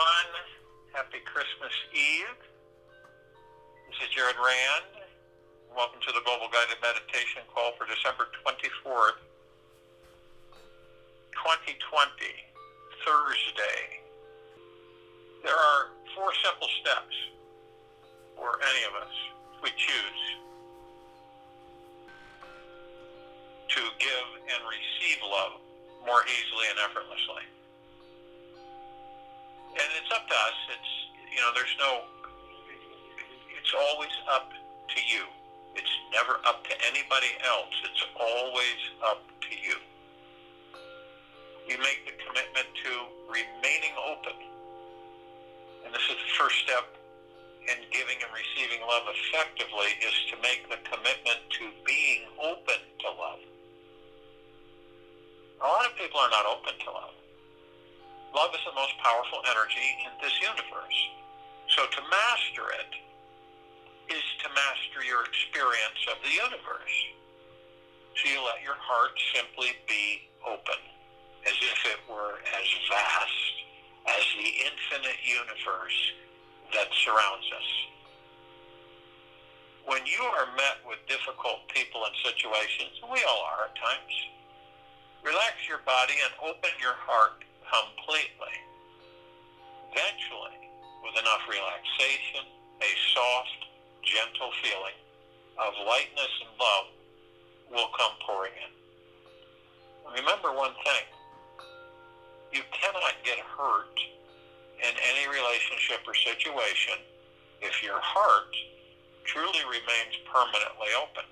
everyone. Happy Christmas Eve. This is Jared Rand. Welcome to the Global Guided Meditation Call for December 24th, 2020, Thursday. There are 4 simple steps for any of us if we choose to give and receive love more easily and effortlessly. And it's up to us. It's always up to you. It's never up to anybody else. It's always up to you. You make the commitment to remaining open. And this is the first step in giving and receiving love effectively, is to make the commitment to being open to love. A lot of people are not open to love. Love is the most powerful energy in this universe. So to master it is to master your experience of the universe. So you let your heart simply be open, as if it were as vast as the infinite universe that surrounds us. When you are met with difficult people and situations, and we all are at times, relax your body and open your heart completely. Eventually, with enough relaxation, a soft, gentle feeling of lightness and love will come pouring in. Remember one thing: you cannot get hurt in any relationship or situation if your heart truly remains permanently open.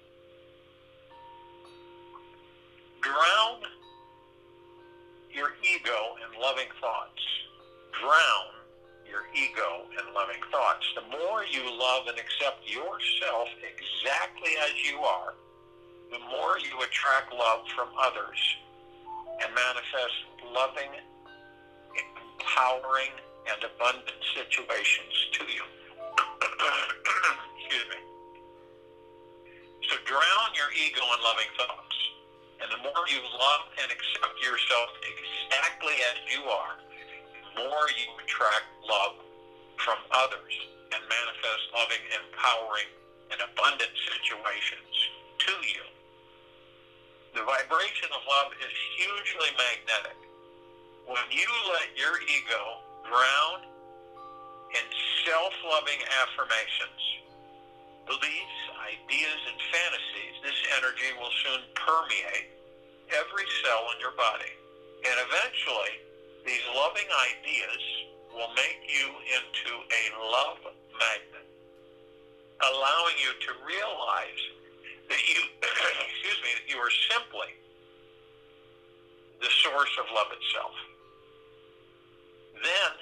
Drown your ego in loving thoughts. Drown your ego in loving thoughts. The more you love and accept yourself exactly as you are, the more you attract love from others and manifest loving, empowering, and abundant situations to you. Excuse me. So drown your ego in loving thoughts. And the more you love and accept yourself exactly as you are, the more you attract love from others and manifest loving, empowering, and abundant situations to you. The vibration of love is hugely magnetic. When you let your ego drown in self-loving affirmations, beliefs, ideas, and fantasies, this energy will soon permeate every cell in your body. And eventually, these loving ideas will make you into a love magnet, allowing you to realize that you, that you are simply the source of love itself. Then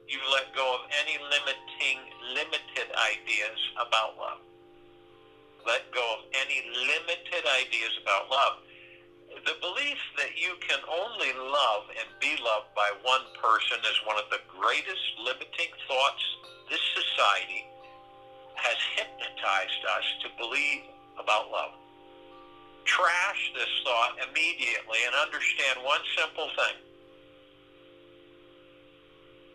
you let go of any limited ideas about love. Let go of any limited ideas about love. The belief that you can only love and be loved by one person is one of the greatest limiting thoughts this society has hypnotized us to believe about love. Trash this thought immediately and understand one simple thing.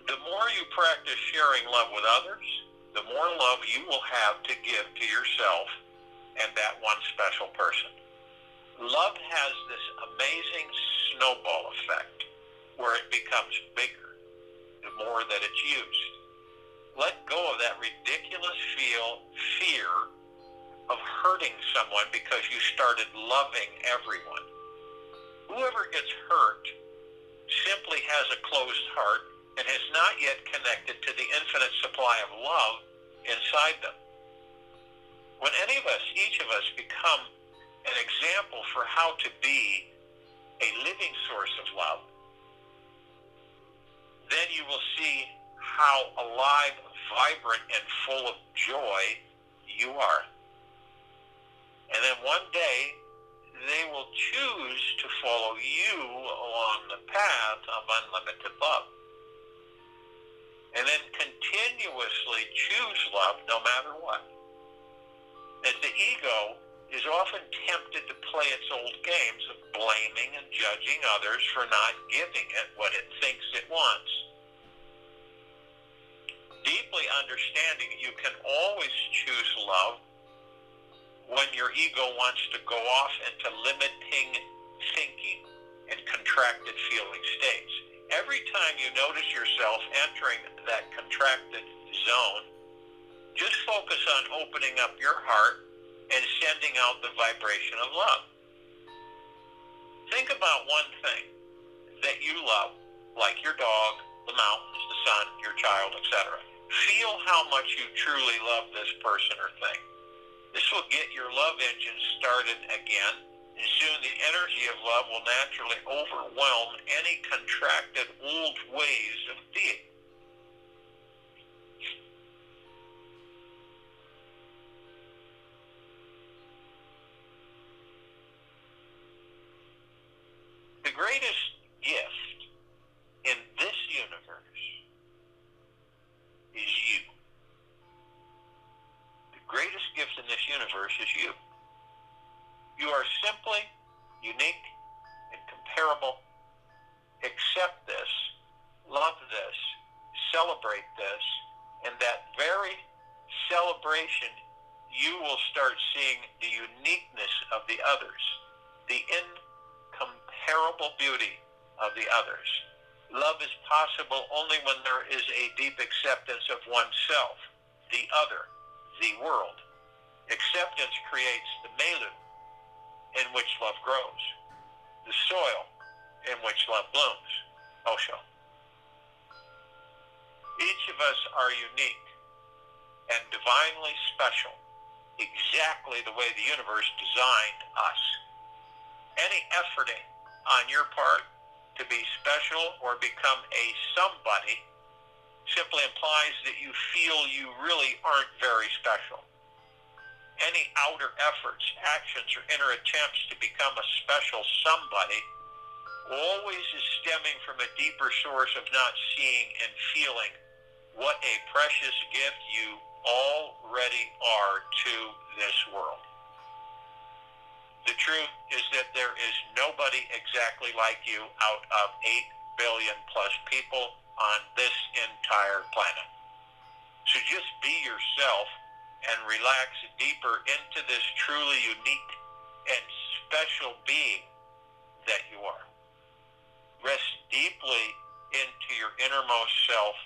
The more you practice sharing love with others, the more love you will have to give to yourself and that one special person. Love has this amazing snowball effect where it becomes bigger the more that it's used. Let go of that ridiculous fear of hurting someone because you started loving everyone. Whoever gets hurt simply has a closed heart and has not yet connected to the infinite supply of love inside them. When any of us, each of us, become an example for how to be a living source of love, then you will see how alive, vibrant, and full of joy you are. And then one day, they will choose to follow you along the path of unlimited love. And then continuously choose love no matter what. As the ego is often tempted to play its old games of blaming and judging others for not giving it what it thinks it wants. simply understanding you can always choose love when your ego wants to go off into limiting thinking and contracted feeling states. Every time you notice yourself entering that contracted zone, just focus on opening up your heart and sending out the vibration of love. Think about one thing that you love, like your dog, the mountains, the sun, your child, etc. Feel how much you truly love this person or thing. This will get your love engine started again, and soon the energy of love will naturally overwhelm any contracted old ways of being. The greatest gift in this universe is you. The greatest gift in this universe is you. You are simply unique and comparable. Accept this, love this, celebrate this, and that very celebration, you will start seeing the uniqueness of the others, the incomparable beauty of the others. Love is possible only when there is a deep acceptance of oneself, the other, the world. Acceptance creates the milieu in which love grows, the soil in which love blooms. Osho. Each of us are unique and divinely special, exactly the way the universe designed us. Any efforting on your part to be special or become a somebody simply implies that you feel you really aren't very special. Any outer efforts, actions, or inner attempts to become a special somebody always is stemming from a deeper source of not seeing and feeling what a precious gift you already are to this world. The truth is that there is nobody exactly like you out of 8 billion plus people on this entire planet. So just be yourself and relax deeper into this truly unique and special being that you are. Rest deeply into your innermost self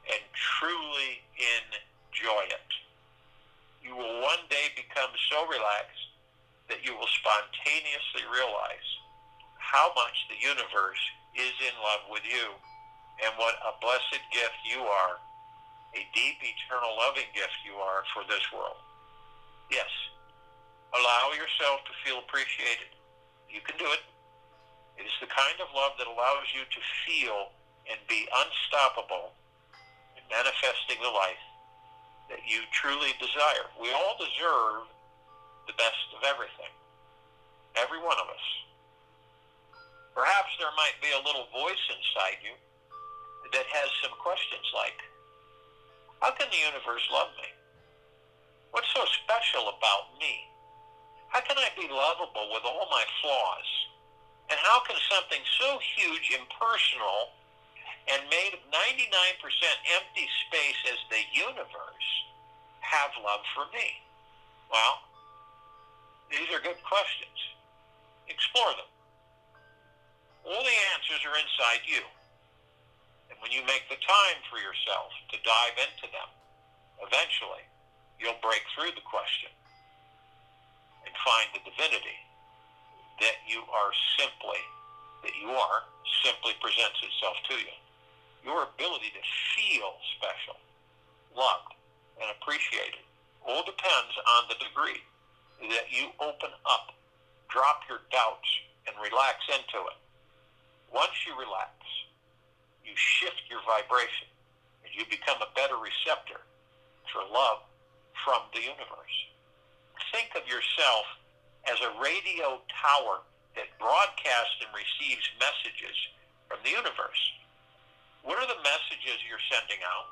and truly enjoy it. You will one day become so relaxed that you will spontaneously realize how much the universe is in love with you and what a blessed gift you are, a deep, eternal, loving gift you are for this world. Yes, allow yourself to feel appreciated. You can do it. It is the kind of love that allows you to feel and be unstoppable in manifesting the life that you truly desire. We all deserve the best of everything. Every one of us. Perhaps there might be a little voice inside you that has some questions like, how can the universe love me? What's so special about me? How can I be lovable with all my flaws? And how can something so huge, impersonal, and made of 99% empty space as the universe have love for me? Well, these are good questions. Explore them. All the answers are inside you. And when you make the time for yourself to dive into them, eventually you'll break through the question and find the divinity that you simply presents itself to you. Your ability to feel special, loved, and appreciated all depends on the degree that you open up, drop your doubts, and relax into it. Once you relax, you shift your vibration, and you become a better receptor for love from the universe. Think of yourself as a radio tower that broadcasts and receives messages from the universe. What are the messages you're sending out?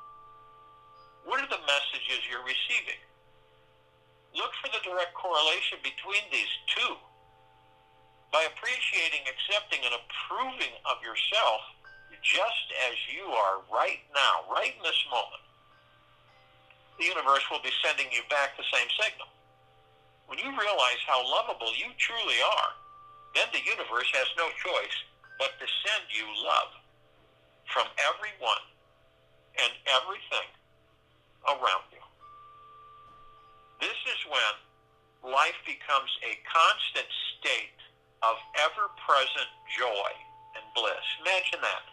What are the messages you're receiving? Look for the direct correlation between these two. By appreciating, accepting, and approving of yourself just as you are right now, right in this moment, the universe will be sending you back the same signal. When you realize how lovable you truly are, then the universe has no choice but to send you love from everyone and everything around you. This is when life becomes a constant state of ever-present joy and bliss. Imagine that.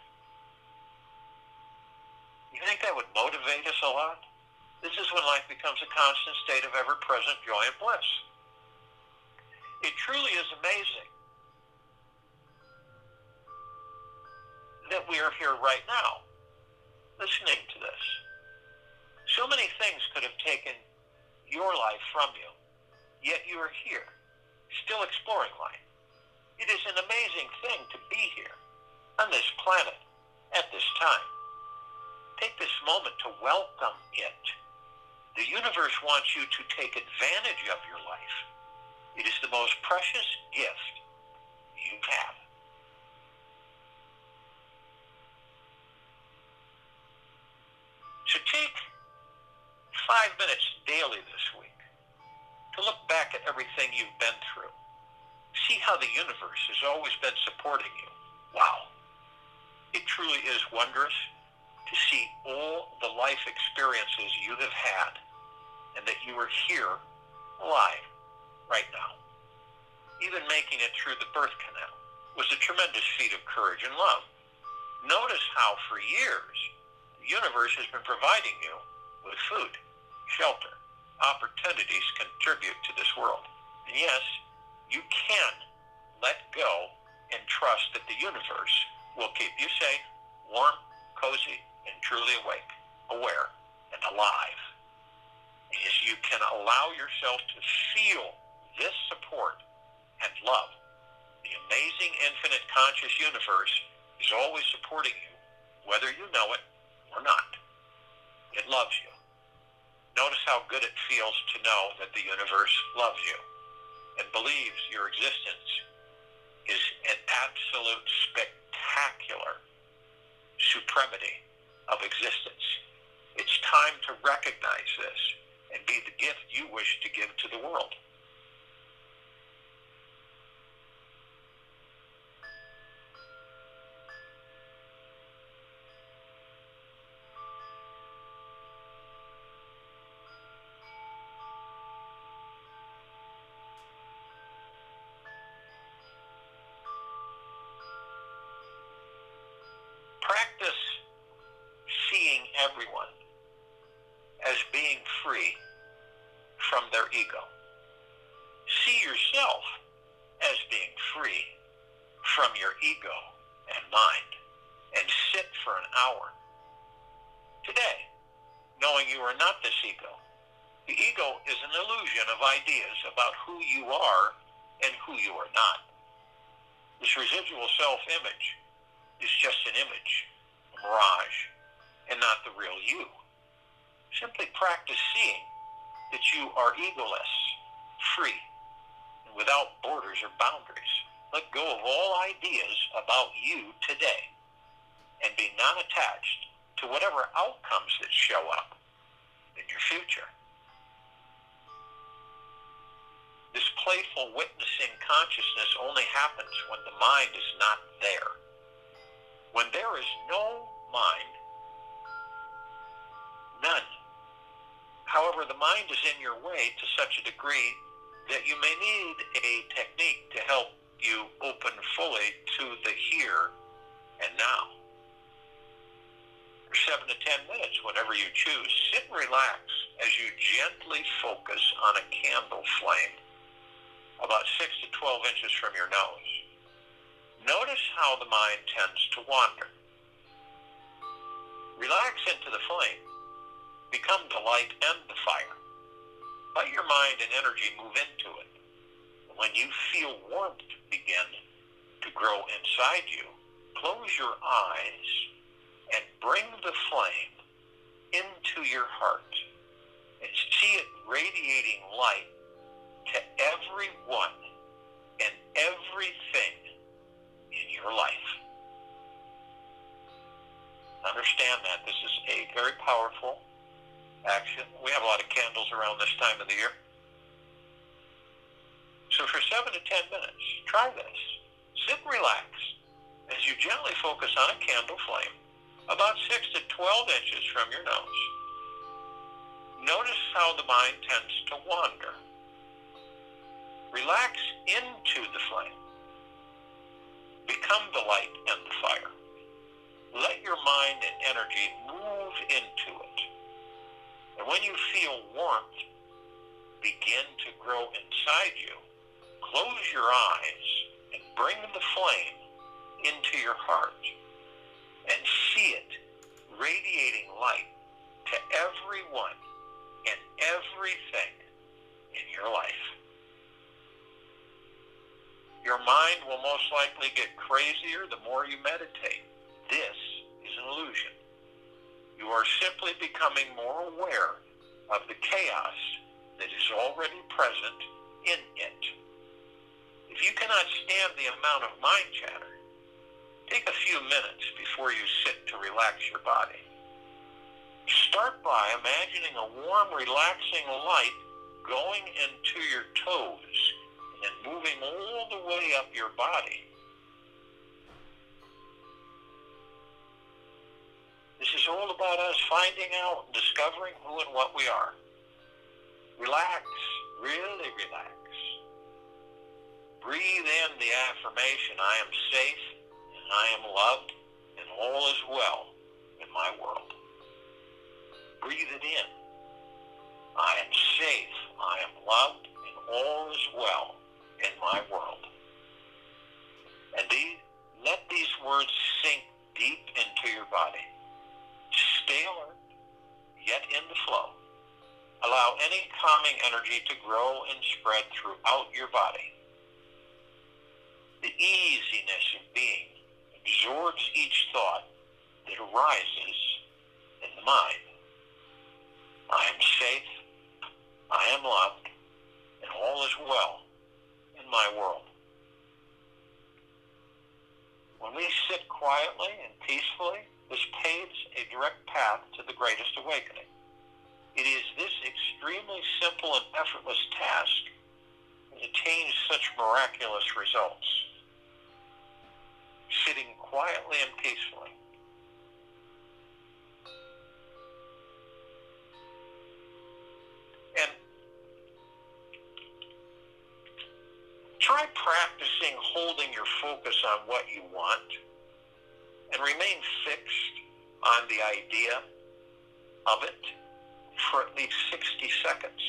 You think that would motivate us a lot? This is when life becomes a constant state of ever-present joy and bliss. It truly is amazing that we are here right now, listening to this. So many things could have taken your life from you, yet you are here, still exploring life. It is an amazing thing to be here on this planet at this time. Take this moment to welcome it. The universe wants you to take advantage of your life. It is the most precious gift you have. So take 5 minutes daily this week to look back at everything you've been through. See how the universe has always been supporting you. Wow. It truly is wondrous to see all the life experiences you have had and that you are here alive right now. Even making it through the birth canal was a tremendous feat of courage and love. Notice how for years the universe has been providing you with food, shelter, opportunities to contribute to this world. And yes, you can let go and trust that the universe will keep you safe, warm, cozy, and truly awake, aware, and alive. And as you can allow yourself to feel this support and love, the amazing infinite conscious universe is always supporting you, whether you know it or not. It loves you. Notice how good it feels to know that the universe loves you and believes your existence is an absolute spectacular supremacy of existence. It's time to recognize this and be the gift you wish to give to the world. Practice seeing everyone as being free from their ego. See yourself as being free from your ego and mind, and sit for an hour today, knowing you are not this ego. The ego is an illusion of ideas about who you are and who you are not. This residual self-image is just an image, a mirage, and not the real you. Simply practice seeing that you are egoless, free, and without borders or boundaries. Let go of all ideas about you today and be non-attached to whatever outcomes that show up in your future. This playful witnessing consciousness only happens when the mind is not there. When there is no mind, none. However, the mind is in your way to such a degree that you may need a technique to help you open fully to the here and now. For 7 to 10 minutes, whenever you choose, sit and relax as you gently focus on a candle flame about 6 to 12 inches from your nose. Notice how the mind tends to wander. Relax into the flame. Become the light and the fire. Let your mind and energy move into it. When you feel warmth begin to grow inside you, close your eyes and bring the flame into your heart and see it radiating light to everyone and everything in your life. Understand that this is a very powerful action. We have a lot of candles around this time of the year. So for 7 to 10 minutes, try this. Sit and relax as you gently focus on a candle flame about 6 to 12 inches from your nose. Notice how the mind tends to wander. Relax into the flame. Become the light and the fire. Let your mind and energy move into it. And when you feel warmth begin to grow inside you, close your eyes and bring the flame into your heart and see it radiating light to everyone and everything in your life. Your mind will most likely get crazier the more you meditate. This is an illusion. You are simply becoming more aware of the chaos that is already present in it. If you cannot stand the amount of mind chatter, take a few minutes before you sit to relax your body. Start by imagining a warm, relaxing light going into your toes and moving all the way up your body. This is all about us finding out and discovering who and what we are. Relax, really relax. Breathe in the affirmation, I am safe, and I am loved, and all is well in my world. Breathe it in. I am safe, I am loved, and all is well in my world. And let these words sink deep into your body. Stay alert, yet in the flow. Allow any calming energy to grow and spread throughout your body. The easiness of being absorbs each thought that arises in the mind. I am safe, I am loved, and all is well in my world. When we sit quietly and peacefully, this paves a direct path to the greatest awakening. It is this extremely simple and effortless task that attains such miraculous results. Sitting quietly and peacefully. And try practicing holding your focus on what you want and remain fixed on the idea of it for at least 60 seconds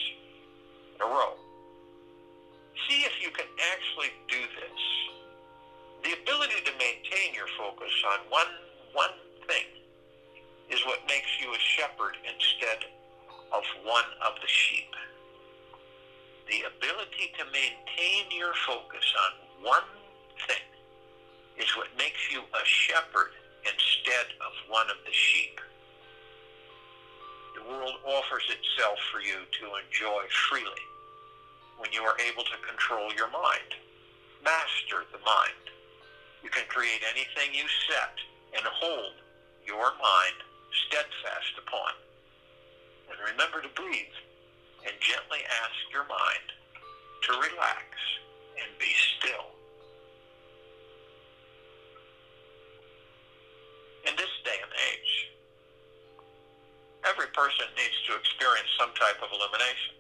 in a row. See if you can actually do this. The ability to maintain your focus on one thing is what makes you a shepherd instead of one of the sheep. The ability to maintain your focus on one thing is what makes you a shepherd instead of one of the sheep. The world offers itself for you to enjoy freely when you are able to control your mind. Master the mind. You can create anything you set and hold your mind steadfast upon. And remember to breathe and gently ask your mind to relax and be still. In this day and age, every person needs to experience some type of illumination.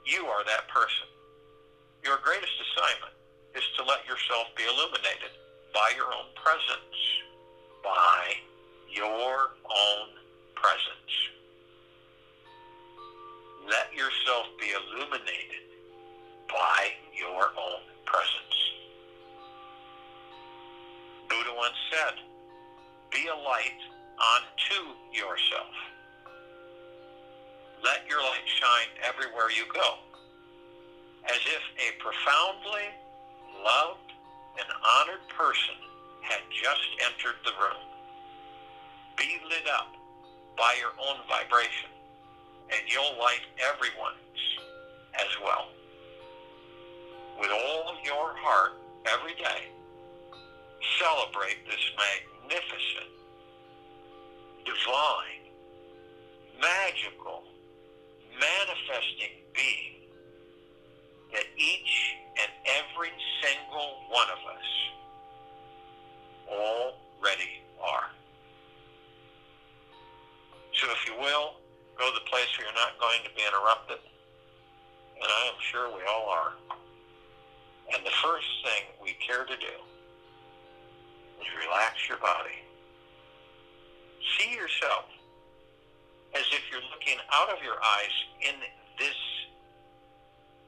You are that person. Your greatest assignment is to let yourself be illuminated by your own presence. By your own presence. Let yourself be illuminated by your own presence. Buddha once said, be a light unto yourself. Let your light shine everywhere you go, as if a profoundly loved and honored person had just entered the room. Be lit up by your own vibration, and you'll light everyone's as well. With all your heart every day, celebrate this magnificent, divine, magical, manifesting being that each and every single one of us already are. So if you will, go to the place where you're not going to be interrupted, and I am sure we all are. And the first thing we care to do is relax your body. See yourself as if you're looking out of your eyes in this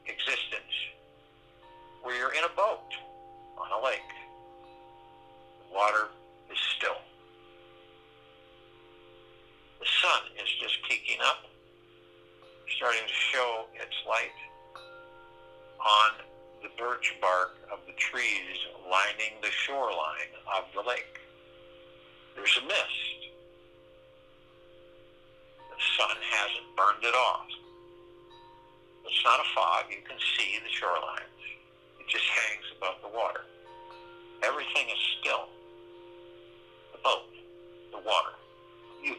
existence where you're in a boat on a lake. The water is still. The sun is just peeking up, starting to show its light on the birch bark of the trees lining the shoreline of the lake. There's a mist. The sun hasn't burned it off. It's not a fog. You can see the shorelines. It just hangs above the water. Everything is still. The boat, the water, you.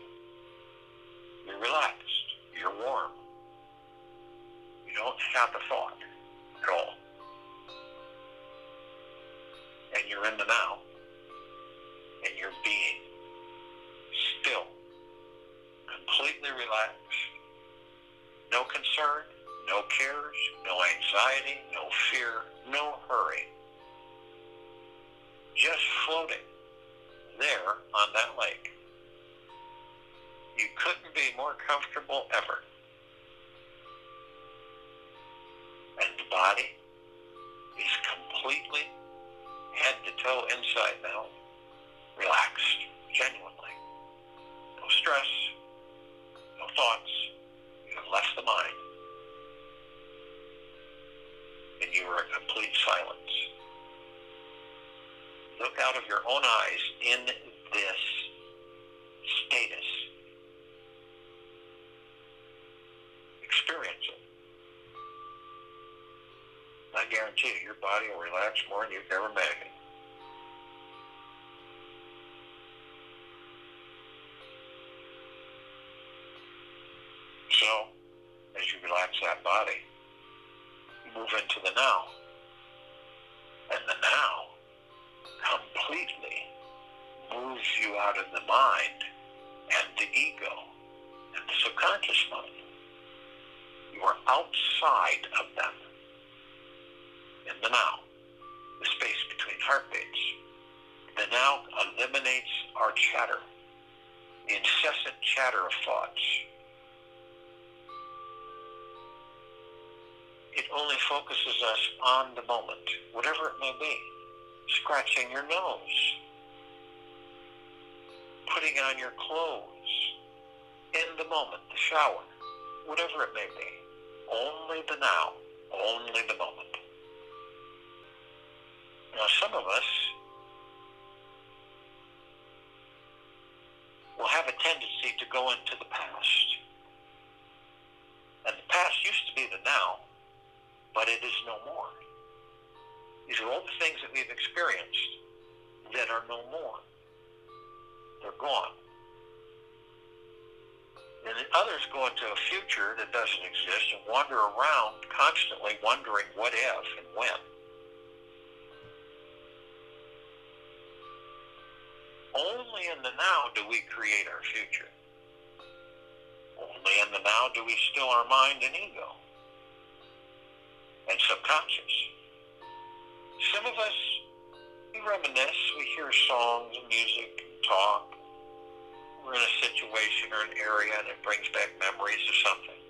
You're relaxed. You're warm. You don't have a thought at all. And you're in the now. And you're being still. Completely relaxed. No concern, no cares, no anxiety, no fear, no hurry. Just floating there on that lake. You couldn't be more comfortable ever. And the body is completely head to toe inside now, relaxed, genuinely. No stress, no thoughts. You have left the mind. And you are in complete silence. Look out of your own eyes in this status. Experience it. I guarantee you, your body will relax more than you've ever imagined. So, as you relax that body, you move into the now. And the now completely moves you out of the mind and the ego and the subconscious mind. You are outside of them. In the now, the space between heartbeats. The now eliminates our chatter, the incessant chatter of thoughts. It only focuses us on the moment, whatever it may be. Scratching your nose, putting on your clothes, in the moment, the shower, whatever it may be. Only the now, only the moment. Now, some of us will have a tendency to go into the past. And the past used to be the now, but it is no more. These are all the things that we've experienced that are no more. They're gone. And others go into a future that doesn't exist and wander around constantly wondering what if and when. Only in the now do we create our future. Only in the now do we still our mind and ego and subconscious. Some of us, we reminisce, we hear songs and music and talk. We're in a situation or an area and it brings back memories of something.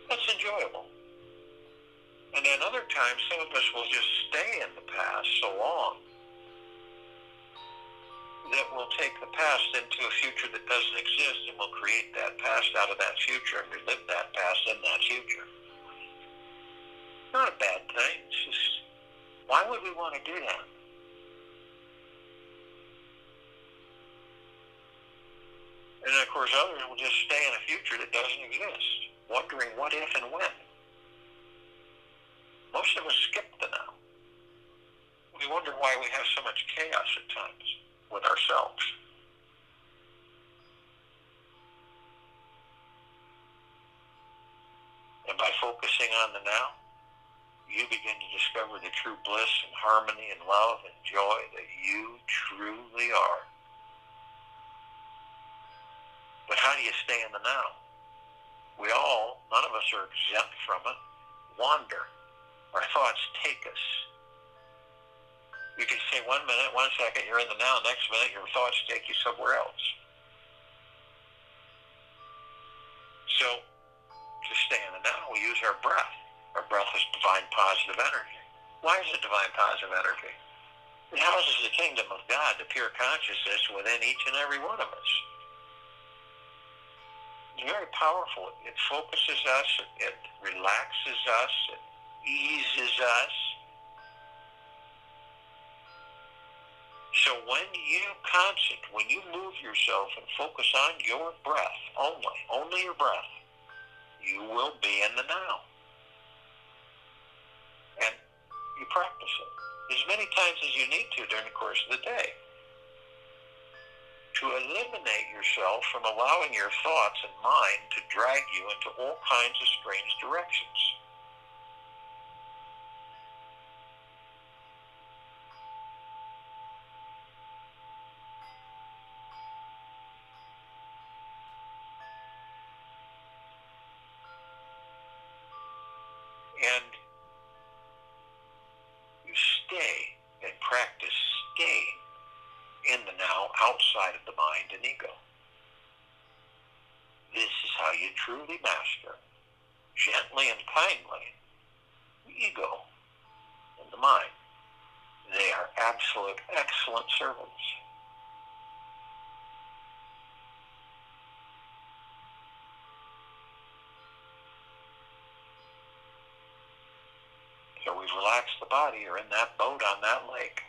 That's enjoyable. And then other times, some of us will just stay in the past so long that we'll take the past into a future that doesn't exist and we'll create that past out of that future and relive that past in that future. Not a bad thing. It's just, why would we want to do that? And then, of course, others will just stay in a future that doesn't exist, wondering what if and when. Most of us skip the now. We wonder why we have so much chaos at times with ourselves. on the now, you begin to discover the true bliss and harmony and love and joy that you truly are. But how do you stay in the now? None of us are exempt from it, wander. Our thoughts take us. You can say 1 minute, 1 second, you're in the now, next minute your thoughts take you somewhere else. So, to stay in the now, we use our breath. Our breath is divine positive energy. Why is it divine positive energy? It houses the kingdom of God, the pure consciousness within each and every one of us. It's very powerful. It focuses us, it relaxes us, it eases us. So when you move yourself and focus on your breath, only your breath, you will be in the now. And you practice it as many times as you need to during the course of the day, to eliminate yourself from allowing your thoughts and mind to drag you into all kinds of strange directions. And you stay and practice staying in the now, outside of the mind and ego. This is how you truly master, gently and kindly, the ego and the mind. They are absolute excellent servants. So we've relaxed the body. You're in that boat on that lake.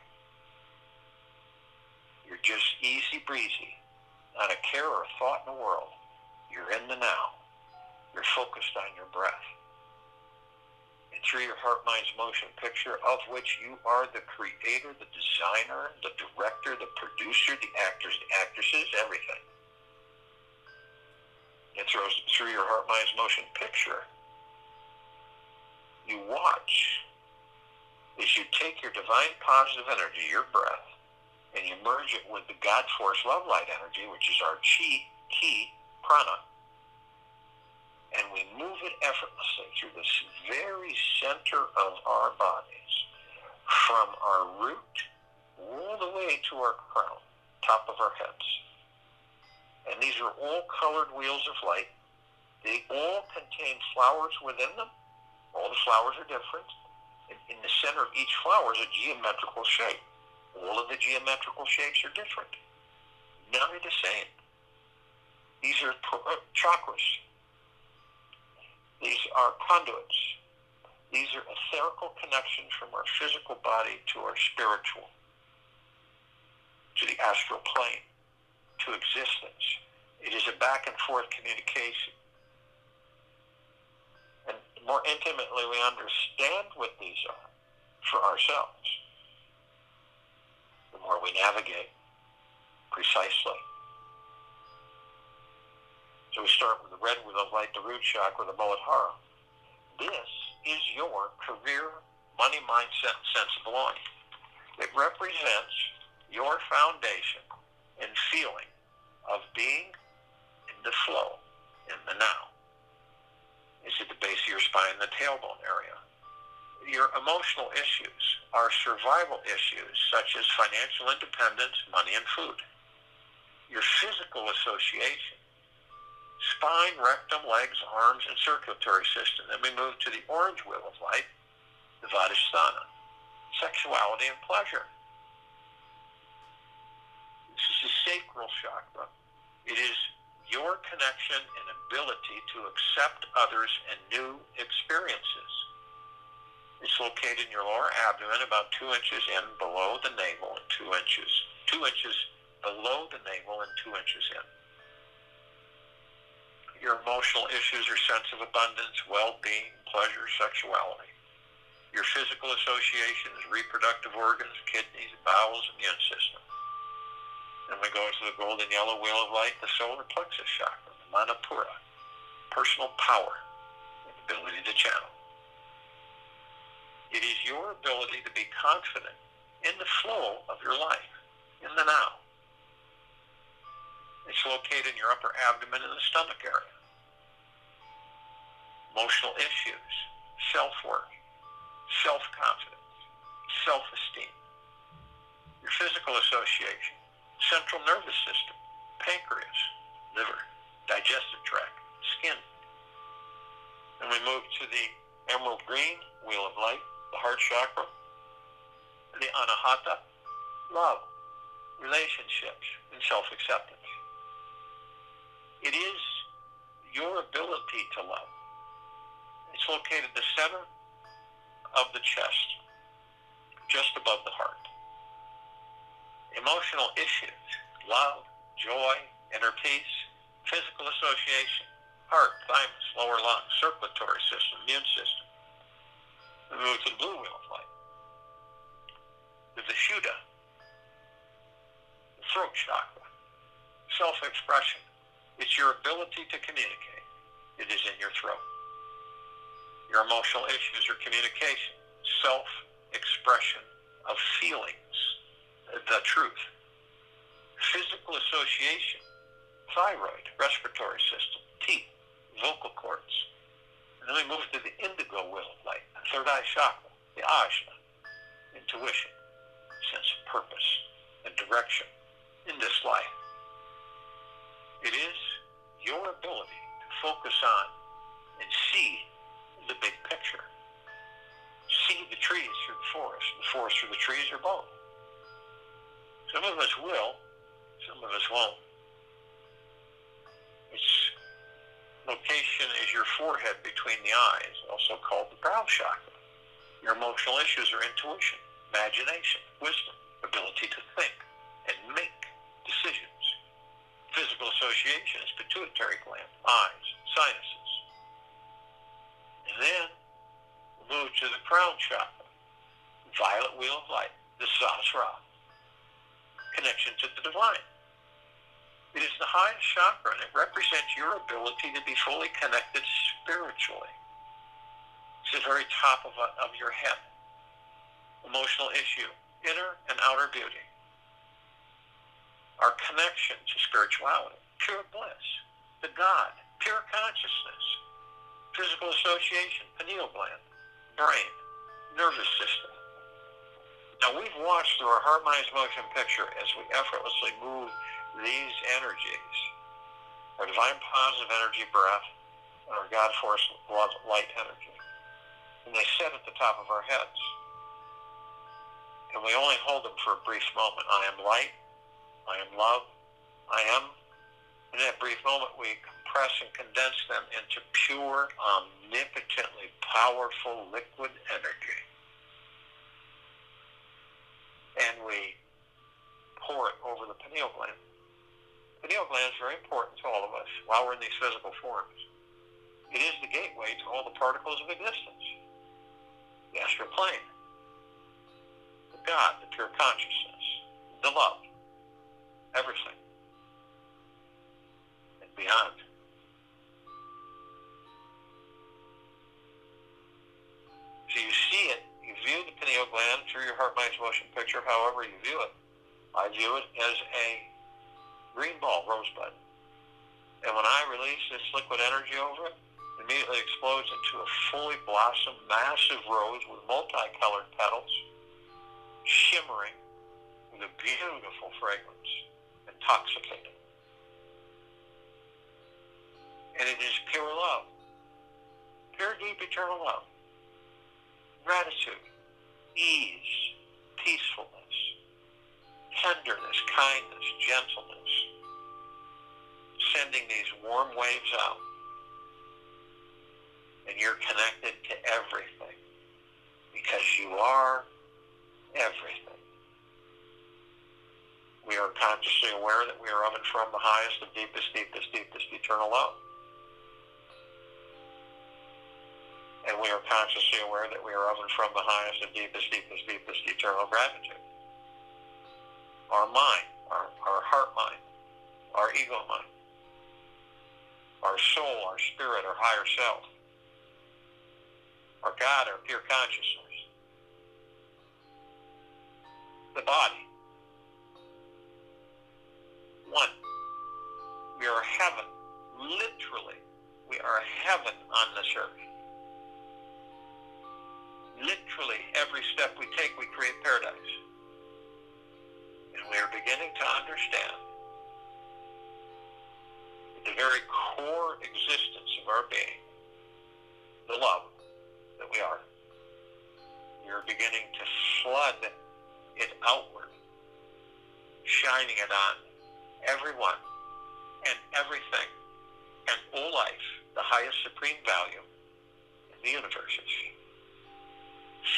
You're just easy breezy, not a care or a thought in the world. You're in the now. You're focused on your breath. And through your heart, mind's motion picture, of which you are the creator, the designer, the director, the producer, the actors, the actresses, everything. And through your heart, mind's motion picture, you watch as you take your divine positive energy, your breath, and you merge it with the God Force Love Light energy, which is our chi, ki, prana, and we move it effortlessly through this very center of our bodies, from our root all the way to our crown, top of our heads. And these are all colored wheels of light. They all contain flowers within them. All the flowers are different. In the center of each flower is a geometrical shape. All of the geometrical shapes are different. None are the same. These are chakras. These are conduits. These are etherical connections from our physical body to our spiritual, to the astral plane, to existence. It is a back and forth communication. And the more intimately we understand what these are for ourselves, the more we navigate precisely. So we start with the red wheel of light, the root chakra, the Muladhara. This is your career, money, mindset, and sense of belonging. It represents your foundation and feeling of being in the flow, in the now. It's at the base of your spine, the tailbone area. Your emotional issues are survival issues such as financial independence, money, and food. Your physical association, spine, rectum, legs, arms, and circulatory system. Then we move to the orange wheel of light, the Vadhisthana, sexuality and pleasure. This is the sacral chakra. It is your connection and ability to accept others and new experiences. It's located in your lower abdomen, about 2 inches in below the navel and 2 inches below the navel and 2 inches in. Your emotional issues are sense of abundance, well-being, pleasure, sexuality. Your physical association is reproductive organs, kidneys, bowels, immune system. Then we go to the golden yellow wheel of light, the solar plexus chakra, the Manipura, personal power, and ability to channel. It is your ability to be confident in the flow of your life, in the now. It's located in your upper abdomen and the stomach area. Emotional issues, self-worth, self-confidence, self-esteem. Your physical association, central nervous system, pancreas, liver, digestive tract, skin. And we move to the emerald green, wheel of light, the heart chakra, the anahata, love, relationships, and self-acceptance. It is your ability to love. It's located at the center of the chest, just above the heart. Emotional issues, love, joy, inner peace, physical association, heart, thymus, lower lungs, circulatory system, immune system. We move to the blue wheel of light. The Vishuddha, the throat chakra, self-expression. It's your ability to communicate. It is in your throat. Your emotional issues are communication, self-expression of feelings, the truth. Physical association, thyroid, respiratory system, teeth, vocal cords. And then we move to the indigo wheel of light, the third eye chakra, the ajna, intuition, sense of purpose and direction in this life. It is your ability to focus on and see the big picture. See the trees through the forest through the trees, or both. Some of us will, some of us won't. Its location is your forehead between the eyes, also called the brow chakra. Your emotional issues are intuition, imagination, wisdom, ability to think and make decisions. Physical association is pituitary gland, eyes, sinuses. And then we move to the crown chakra, violet wheel of light, the sahasrara, connection to the divine. It is the highest chakra, and it represents your ability to be fully connected spiritually. It's the very top of your head. Emotional issue, inner and outer beauty. Our connection to spirituality, pure bliss, the God, pure consciousness, physical association, pineal gland, brain, nervous system. Now we've watched through our heart, mind, motion picture as we effortlessly move these energies, our divine positive energy breath, and our God force light energy. And they sit at the top of our heads. And we only hold them for a brief moment. I am light. I am love. I am. In that brief moment, we compress and condense them into pure, omnipotently powerful liquid energy. And we pour it over the pineal gland. The pineal gland is very important to all of us while we're in these physical forms. It is the gateway to all the particles of existence. The astral plane, the God, the pure consciousness, the love, everything, and beyond. So you see it, you view the pineal gland through your heart, mind, motion picture, however you view it. I view it as a green ball, rosebud. And when I release this liquid energy over it, it immediately explodes into a fully blossomed, massive rose with multicolored petals, shimmering with a beautiful fragrance, intoxicating. And it is pure love, pure, deep, eternal love, gratitude, ease, peacefulness, tenderness, kindness, gentleness, sending these warm waves out. And you're connected to everything because you are everything. We are consciously aware that we are of and from the highest, the deepest, deepest, deepest eternal love. And we are consciously aware that we are of and from the highest, the deepest, deepest, deepest eternal gratitude. Our mind, our heart mind, our ego mind, our soul, our spirit, our higher self, our God, our pure consciousness, the body. One. We are heaven. Literally, we are heaven on this earth. Literally, every step we take, we create paradise. And we are beginning to understand the very core existence of our being, the love that we are. We are beginning to flood it outward, shining it on everyone and everything and all life, the highest supreme value in the universes.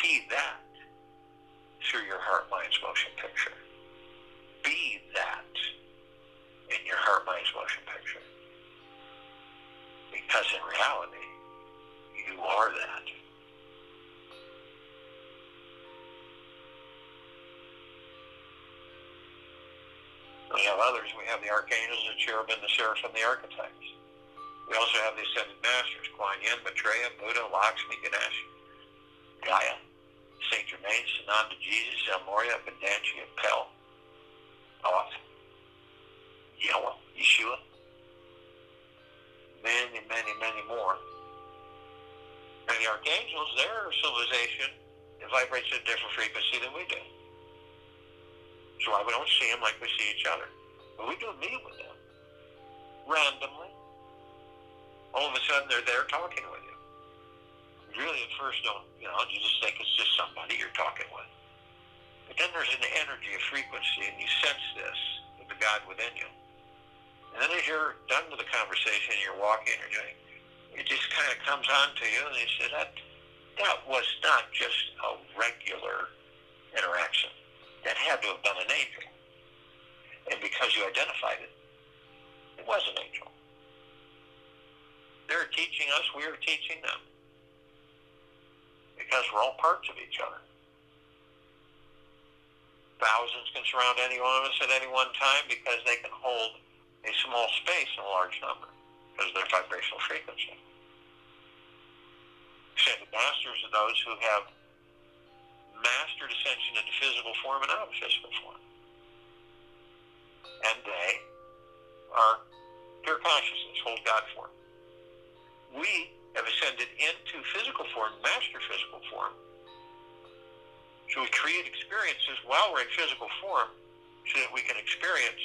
See that through your heart, mind's motion picture. Be that in your heart, mind's motion picture. Because in reality, you are that. We have others. We have the archangels, the cherubim, the seraphim, the archetypes. We also have the ascended masters, Kuan Yin, Maitreya, Buddha, Lakshmi, Ganesh, Gaia, Saint Germain, Sananda, Jesus, El Morya, Bendanji, Pel, Thoth, Yahweh, Yeshua, many, many, many more. And the archangels, their civilization, it vibrates at a different frequency than we do. So why we don't see them like we see each other. But we do meet with them. Randomly. All of a sudden they're there talking with you. Really at first don't, you just think it's just somebody you're talking with. But then there's an energy, a frequency, and you sense this with the God within you. And then as you're done with the conversation, you're walking, you're doing, it just kind of comes on to you, and you say, that was not just a regular interaction. That had to have been an angel. And because you identified it, it was an angel. They're teaching us, we are teaching them. Because we're all parts of each other. Thousands can surround any one of us at any one time because they can hold a small space in a large number because of their vibrational frequency. Ascended masters are those who have mastered ascension into physical form and out of physical form. And they are pure consciousness, hold God form. We have ascended into physical form, master physical form. So we create experiences while we're in physical form so that we can experience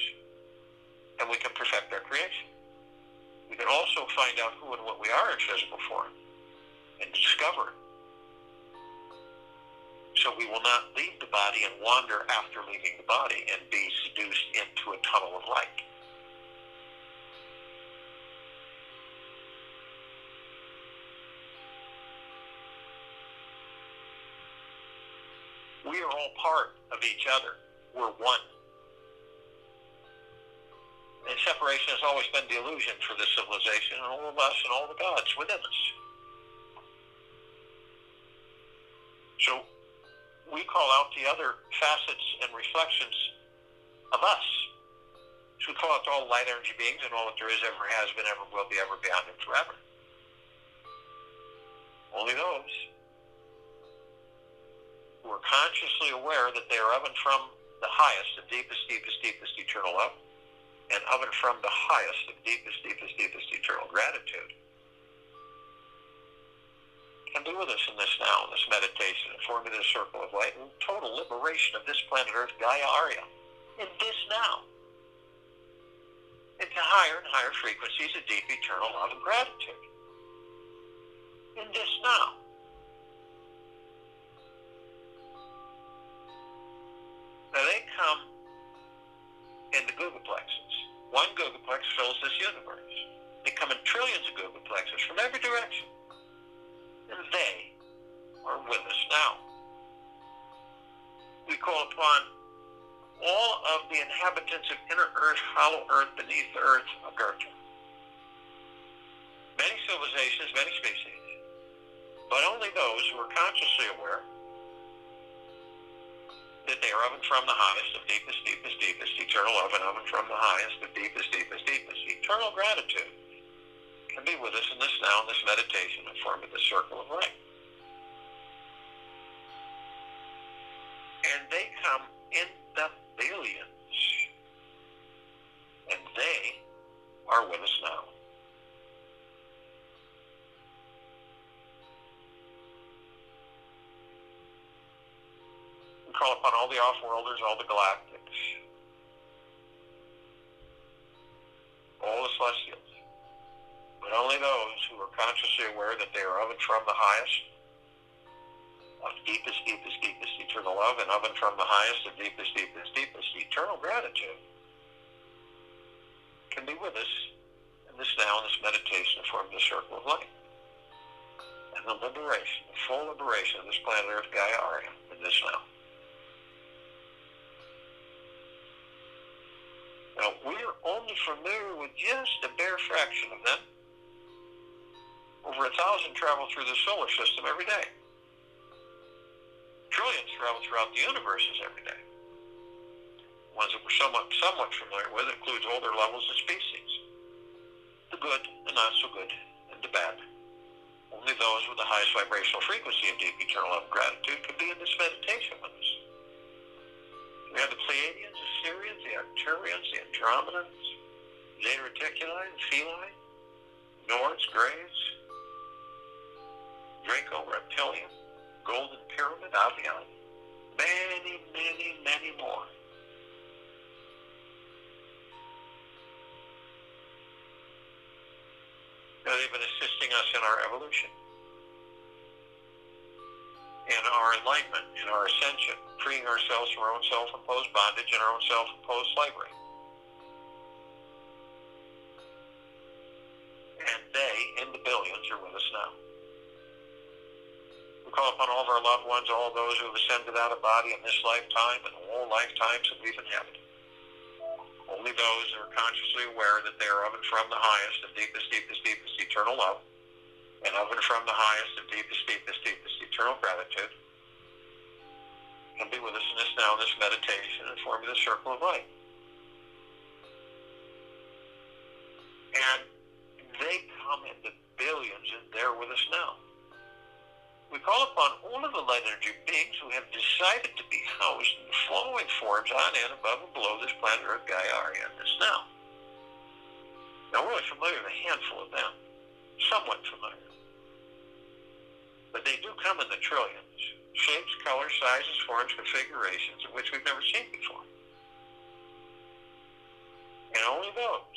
and we can perfect our creation. We can also find out who and what we are in physical form and discover it. So we will not leave the body and wander after leaving the body and be seduced into a tunnel of light. We are all part of each other. We're one. And separation has always been the illusion for this civilization and all of us and all the gods within us. So we call out the other facets and reflections of us. So we call out to all light energy beings and all that there is, ever has been, ever will be, ever beyond, and forever. Only those who are consciously aware that they are of and from the highest, the deepest, deepest, deepest eternal love, and of and from the highest, the deepest, deepest, deepest eternal gratitude, can be with us in this now, in this meditation, and forming this circle of light and total liberation of this planet Earth, Gaia Arya, in this now, into higher and higher frequencies of deep eternal love and gratitude. In this now. Now they come in the gogaplexes. One gogaplex fills this universe. They come in trillions of gogaplexes from every direction. And they are with us now. We call upon all of the inhabitants of inner earth, hollow earth, beneath the earth, Agartha. Many civilizations, many species, but only those who are consciously aware that they are of and from the highest, of deepest, deepest, deepest, eternal love, and of and from the highest, of deepest, deepest, deepest, eternal gratitude, can be with us in this now, in this meditation, and form of the circle of light. And they come in the billions. And they are with us now. We call upon all the off-worlders, all the galactics, all the celestials, but only those who are consciously aware that they are of and from the highest, of deepest, deepest, deepest eternal love, and of and from the highest, of deepest, deepest, deepest eternal gratitude, can be with us in this now, in this meditation, form of the circle of light. And the liberation, the full liberation of this planet Earth, Gaia, Arya, in this now. Now, we're only familiar with just a bare fraction of them. Over 1,000 travel through the solar system every day. Trillions travel throughout the universes every day. Ones that we're somewhat familiar with includes older levels of species. The good, the not so good, and the bad. Only those with the highest vibrational frequency of deep eternal love and gratitude can be in this meditation with us. We have the Pleiadians, the Sirians, the Arcturians, the Andromedans, Zeta Reticuli, the Philae, Nords, Greys, Draco, Reptilian, Golden Pyramid, Avian, many, many, many more. Now, they've been assisting us in our evolution, in our enlightenment, in our ascension, freeing ourselves from our own self-imposed bondage and our own self-imposed slavery. And they, in the billions, are with us now. We call upon all of our loved ones, all those who have ascended out of body in this lifetime and all lifetimes that we've inhabited. Only those who are consciously aware that they are of and from the highest and deepest, deepest, deepest eternal love, and of and from the highest and deepest, deepest, deepest eternal gratitude, can be with us in this now, in this meditation, and form the circle of light. And they come in the billions, and they're with us now. We call upon all of the light energy beings who have decided to be housed in the flowing forms on and above and below this planet Earth, Gaia, Arya, and this now. Now, we're really familiar with a handful of them, somewhat familiar. But they do come in the trillions, shapes, colors, sizes, forms, configurations of which we've never seen before. And only those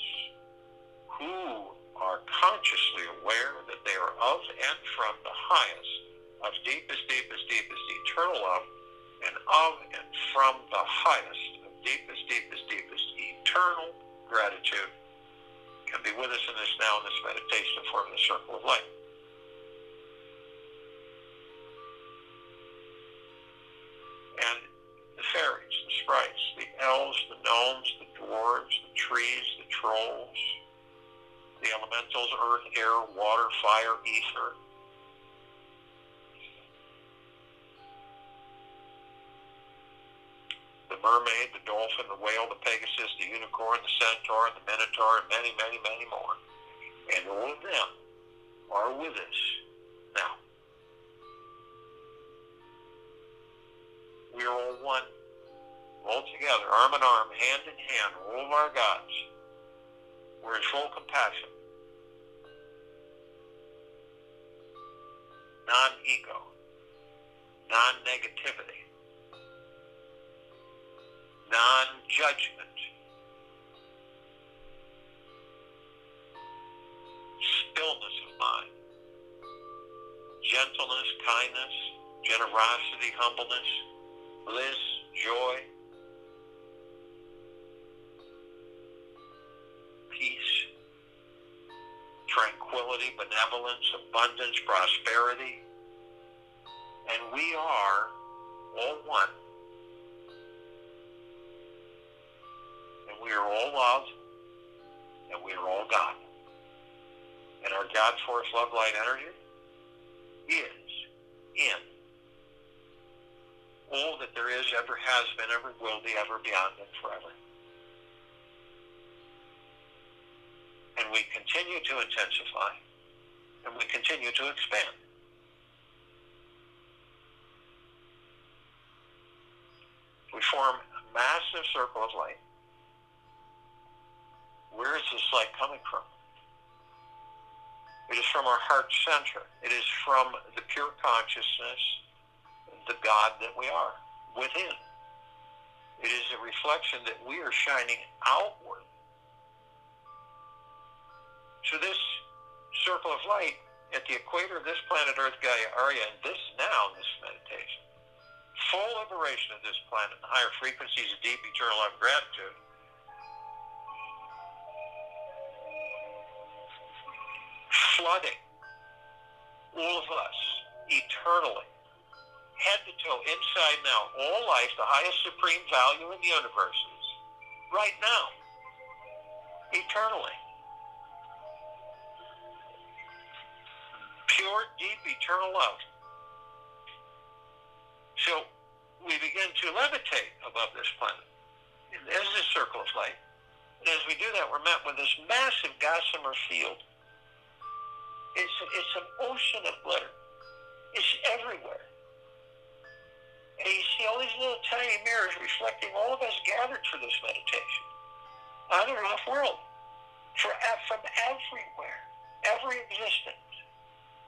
who are consciously aware that they are of and from the highest, of deepest, deepest, deepest eternal love, and of and from the highest, of deepest, deepest, deepest eternal gratitude, can be with us in this now, in this meditation, forming the circle of light. And the fairies, the sprites, the elves, the gnomes, the dwarves, the trees, the trolls, the elementals, earth, air, water, fire, ether, the mermaid, the dolphin, the whale, the pegasus, the unicorn, the centaur, the minotaur, and many, many, many more. And all of them are with us now. We are all one, all together, arm in arm, hand in hand, all of our gods. We're in full compassion, non-ego, non-negativity, non-judgment, stillness of mind, gentleness, kindness, generosity, humbleness, bliss, joy, peace, tranquility, benevolence, abundance, prosperity. And we are all one. And we are all love. And we are all God. And our God force, love, light, energy is in all that there is, ever has been, ever will be, ever beyond, and forever. And we continue to intensify, and we continue to expand. We form a massive circle of light. Where is this light coming from? It is from our heart center. It is from the pure consciousness, the God that we are, within. It is a reflection that we are shining outward. So this circle of light at the equator of this planet Earth, Gaia, Arya, and this meditation, full liberation of this planet and higher frequencies of deep eternal love and gratitude, flooding all of us eternally, head to toe, inside now, all life, the highest supreme value in the universe is right now, eternally. Pure, deep, eternal love. So we begin to levitate above this planet as this circle of light. And as we do that, we're met with this massive gossamer field. It's an ocean of glitter. It's everywhere. And you see all these little tiny mirrors reflecting all of us gathered for this meditation. On and off world. From everywhere. Every existence.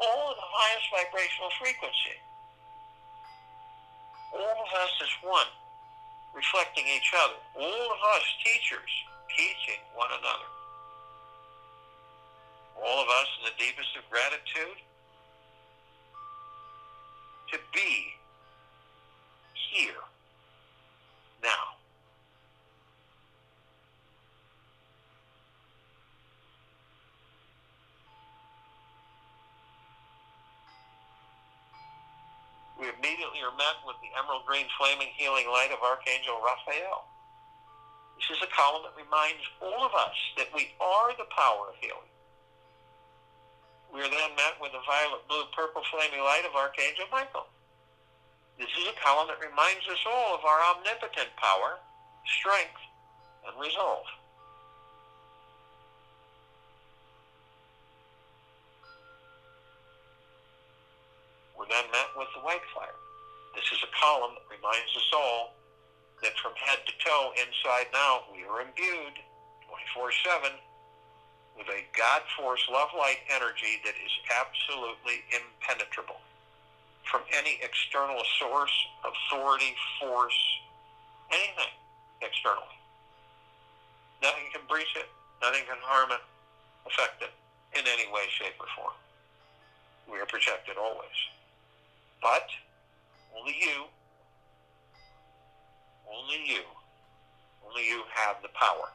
All in the highest vibrational frequency. All of us as one, reflecting each other. All of us teachers, teaching one another. All of us in the deepest of gratitude to be here, now. We immediately are met with the emerald green flaming healing light of Archangel Raphael. This is a column that reminds all of us that we are the power of healing. We are then met with the violet, blue, purple flaming light of Archangel Michael. This is a column that reminds us all of our omnipotent power, strength, and resolve. We're then met with the white fire. This is a column that reminds us all that from head to toe, inside and out, we are imbued 24/7 with a God force, love light energy that is absolutely impenetrable from any external source, authority, force, anything externally. Nothing can breach it, nothing can harm it, affect it in any way, shape, or form. We are protected always. But only you have the power.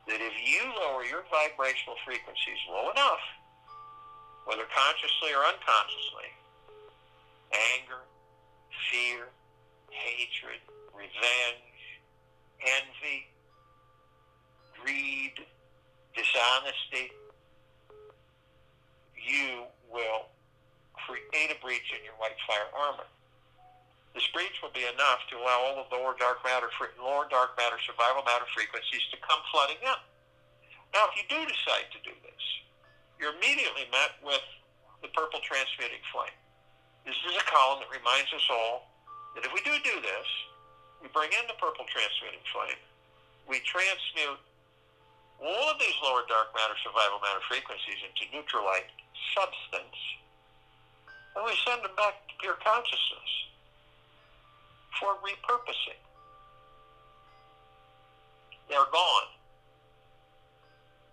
That if you lower your vibrational frequencies low enough, whether consciously or unconsciously, anger, fear, hatred, revenge, envy, greed, dishonesty, you will create a breach in your white fire armor. This breach will be enough to allow all of the lower dark matter, survival matter frequencies to come flooding in. Now, if you do decide to do this, you're immediately met with the purple transmuting flame. This is a column that reminds us all that if we do this, we bring in the purple transmuting flame, we transmute all of these lower dark matter, survival matter frequencies into neutralite substance, and we send them back to pure consciousness for repurposing. They're gone.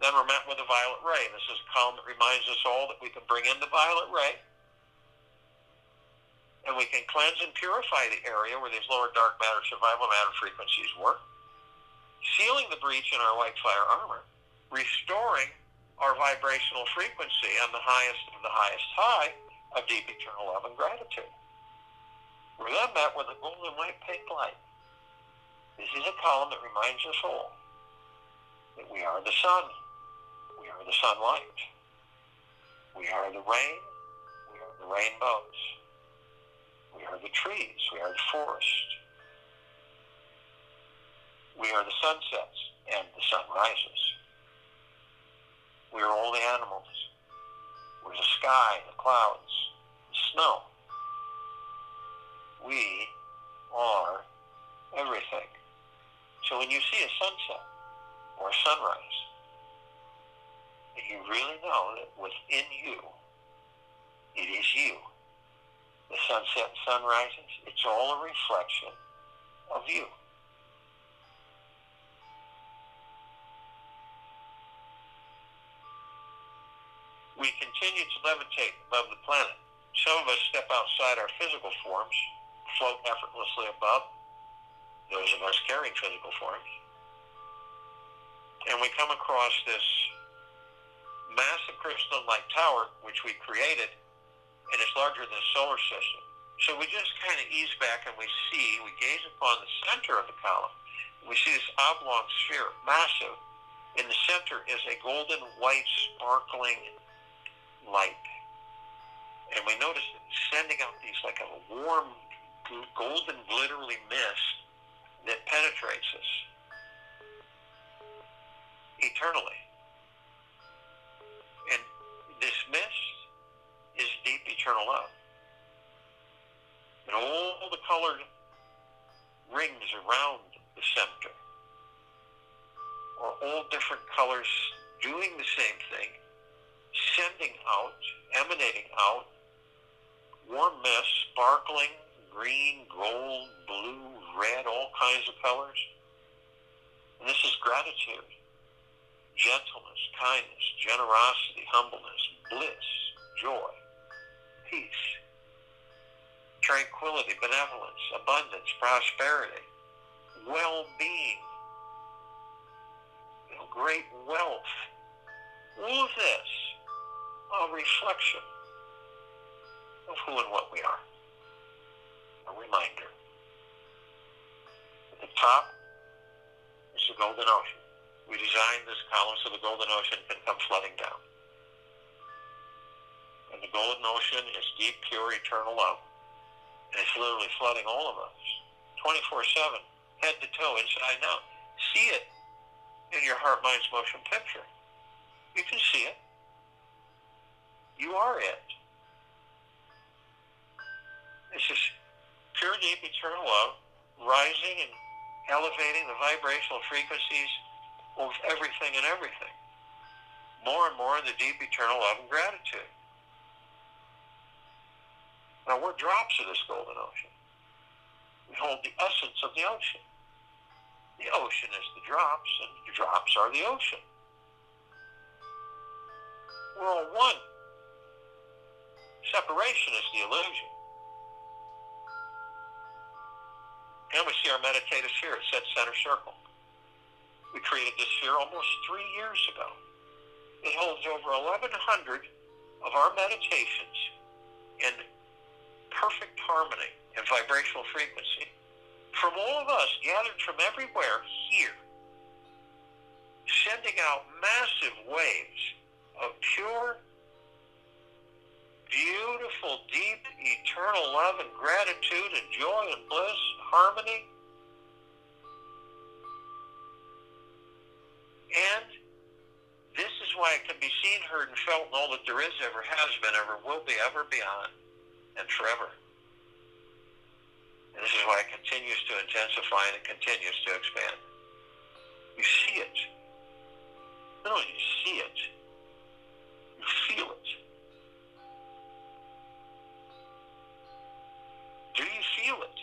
Then we're met with a violet ray. This is a column that reminds us all that we can bring in the violet ray, and we can cleanse and purify the area where these lower dark matter, survival matter frequencies work, sealing the breach in our white fire armor, restoring our vibrational frequency on the highest of the highest high of deep eternal love and gratitude. We're then met with a golden white pink light. This is a column that reminds us all that we are the sun. We are the sunlight. We are the rain. We are the rainbows. We are the trees. We are the forest. We are the sunsets and the sunrises. We are all the animals. We're the sky, the clouds, the snow. We are everything. So when you see a sunset or a sunrise, you really know that within you, it is you. The sunset and sunrises, it's all a reflection of you. We continue to levitate above the planet. Some of us step outside our physical forms, float effortlessly above, those of us carrying physical forms. And we come across this massive crystalline tower, which we created, and it's larger than the solar system. So we just kind of ease back and we gaze upon the center of the column. We see this oblong sphere, massive. In the center is a golden white sparkling light. And we notice it sending out these like a warm, golden, glittery mist that penetrates us eternally. And this mist is deep eternal love. And all the colored rings around the center are all different colors doing the same thing, sending out, emanating out, warm mist, sparkling, green, gold, blue, red, all kinds of colors. And this is gratitude, gentleness, kindness, generosity, humbleness, bliss, joy, peace, tranquility, benevolence, abundance, prosperity, well-being, great wealth. All of this a reflection of who and what we are. A reminder. At the top is the golden ocean. We designed this column so the golden ocean can come flooding down. And the golden ocean is deep, pure, eternal love. And it's literally flooding all of us, 24/7, head to toe, inside and out. See it in your heart, mind's motion picture. You can see it. You are it. It's this pure, deep, eternal love, rising and elevating the vibrational frequencies of everything and everything. More and more the deep, eternal love and gratitude. Now we're drops of this golden ocean. We hold the essence of the ocean. The ocean is the drops, and the drops are the ocean. We're all one. Separation is the illusion. And we see our meditative sphere at set center circle. We created this sphere almost 3 years ago. It holds over 1,100 of our meditations in perfect harmony and vibrational frequency from all of us gathered from everywhere here, sending out massive waves of pure, beautiful, deep, eternal love and gratitude and joy and bliss, harmony. And this is why it can be seen, heard, and felt in all that there is, ever has been, ever will be, ever beyond, and forever. And this is why it continues to intensify and it continues to expand. You see it. Not only do you see it, you feel it. Do you feel it?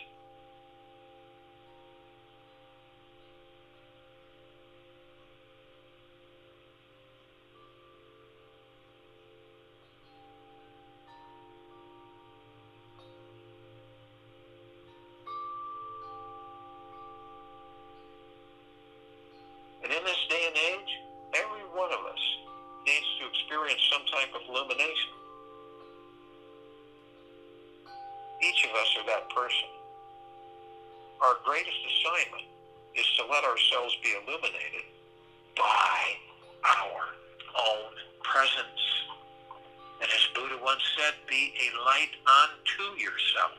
And in this day and age, every one of us needs to experience some type of illumination. Each of us are that person. Our greatest assignment is to let ourselves be illuminated by our own presence. And as Buddha once said, be a light unto yourself.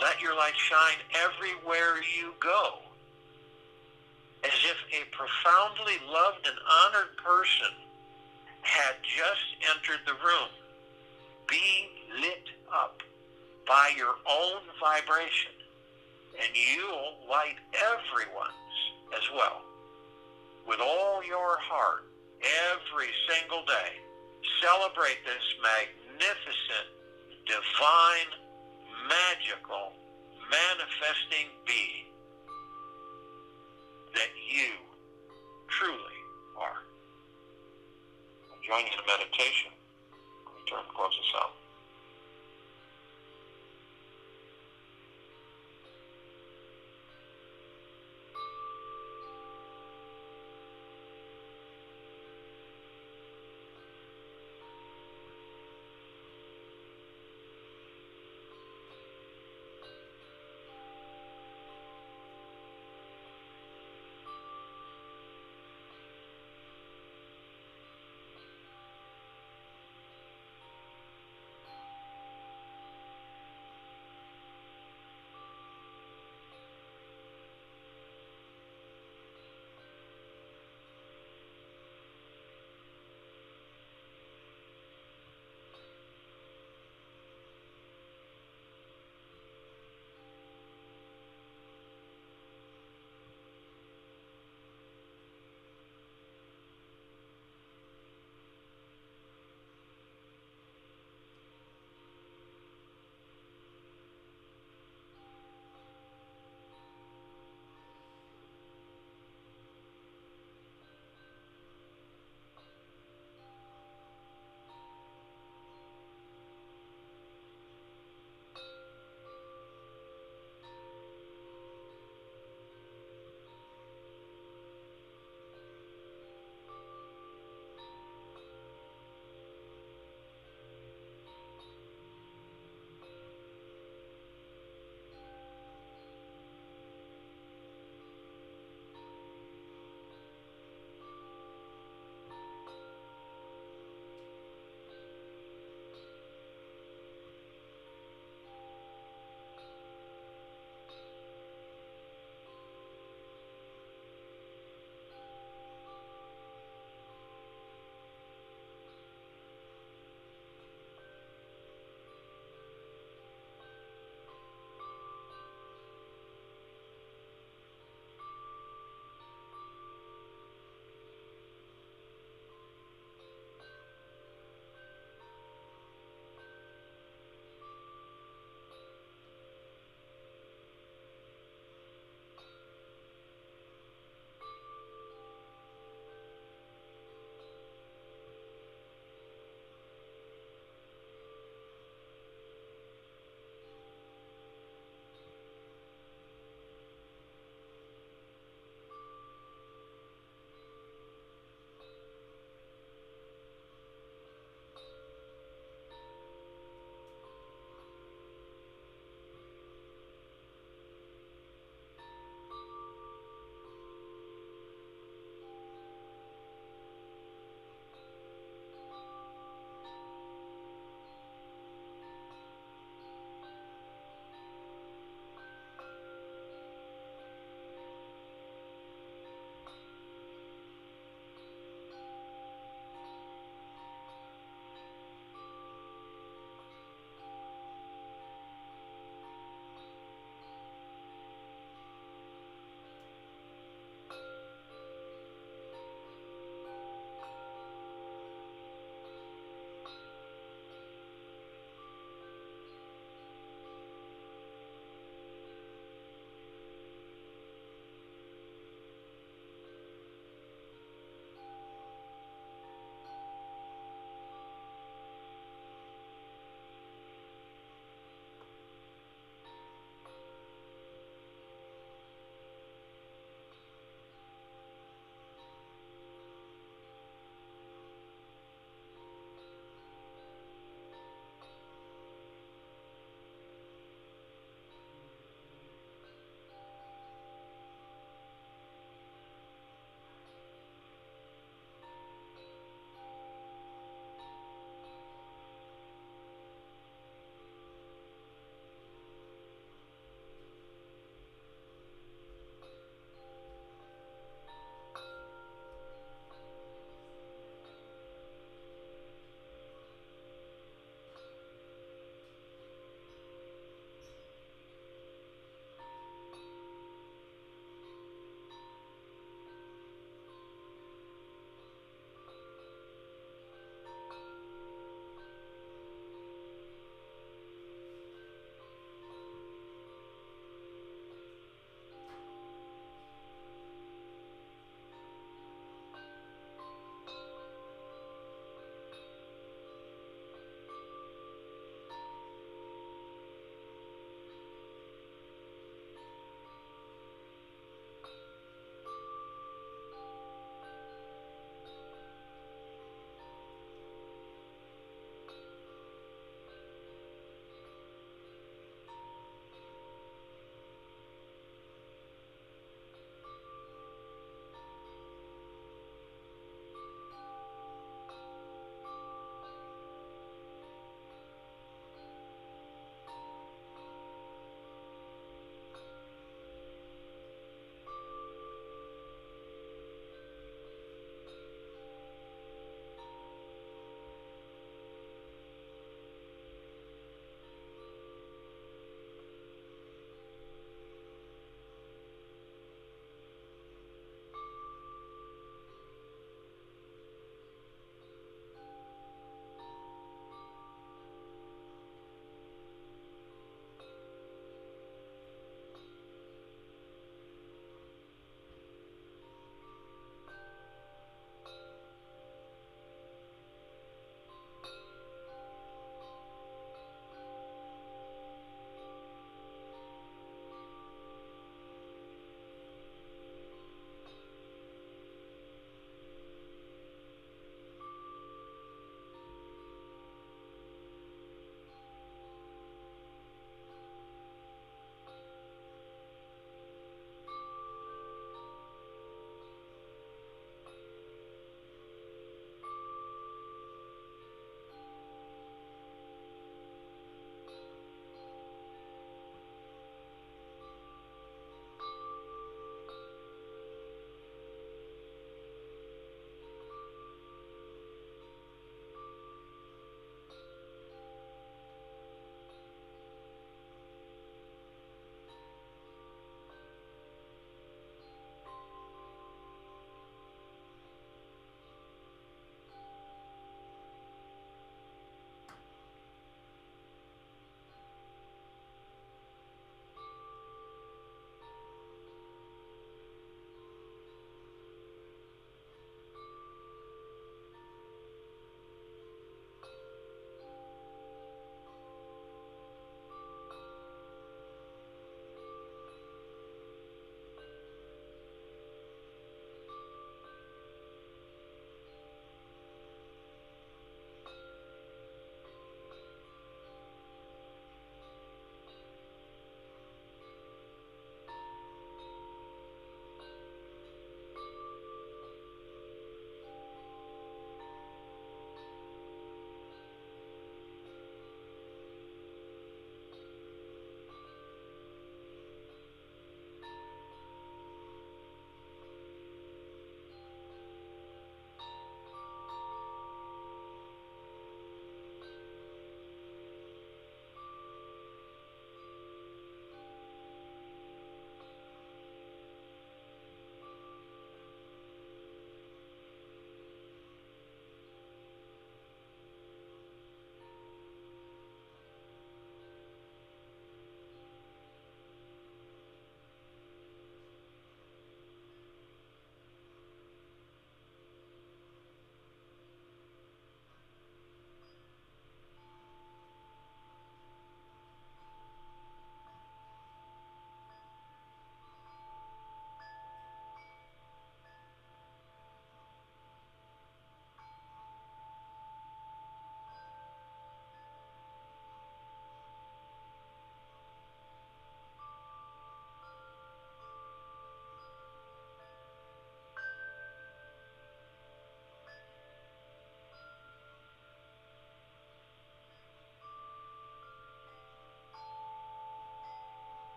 Let your light shine everywhere you go. As if a profoundly loved and honored person had just entered the room. Be lit up by your own vibration And you'll light everyone's as well. With all your heart, every single day, celebrate this magnificent, divine, magical, manifesting being that you truly are. I'll join you in a meditation. Return to close us out.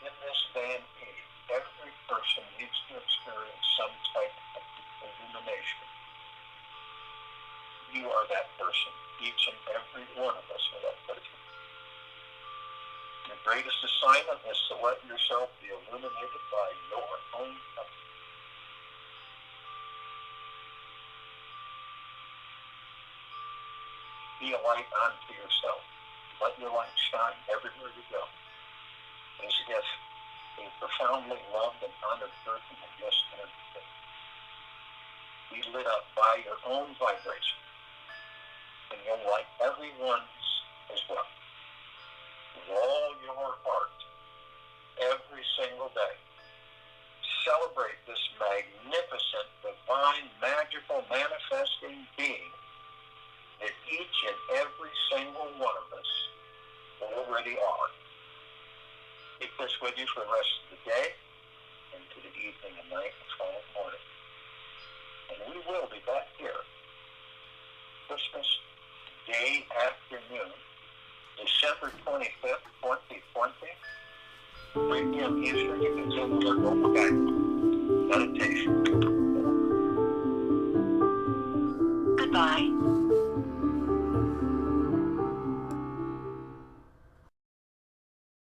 in this day and age, every person needs to experience some type of illumination. You are that person. Each and every one of us are that person. Your greatest assignment is to let yourself be illuminated by your own light. Be a light unto yourself. Let your light shine everywhere you go. As if a profoundly loved and honored person had just entered the room. Be lit up by your own vibration. And you'll light everyone's as well. With all your heart, every single day. Celebrate this magnificent, divine, magical, manifesting being that each and every single one of us already are. Take this with you for the rest of the day, into the evening and night and fall morning. And we will be back here, Christmas Day afternoon, December 25th, 2020, 3 p.m. Eastern, to continue our global guidance.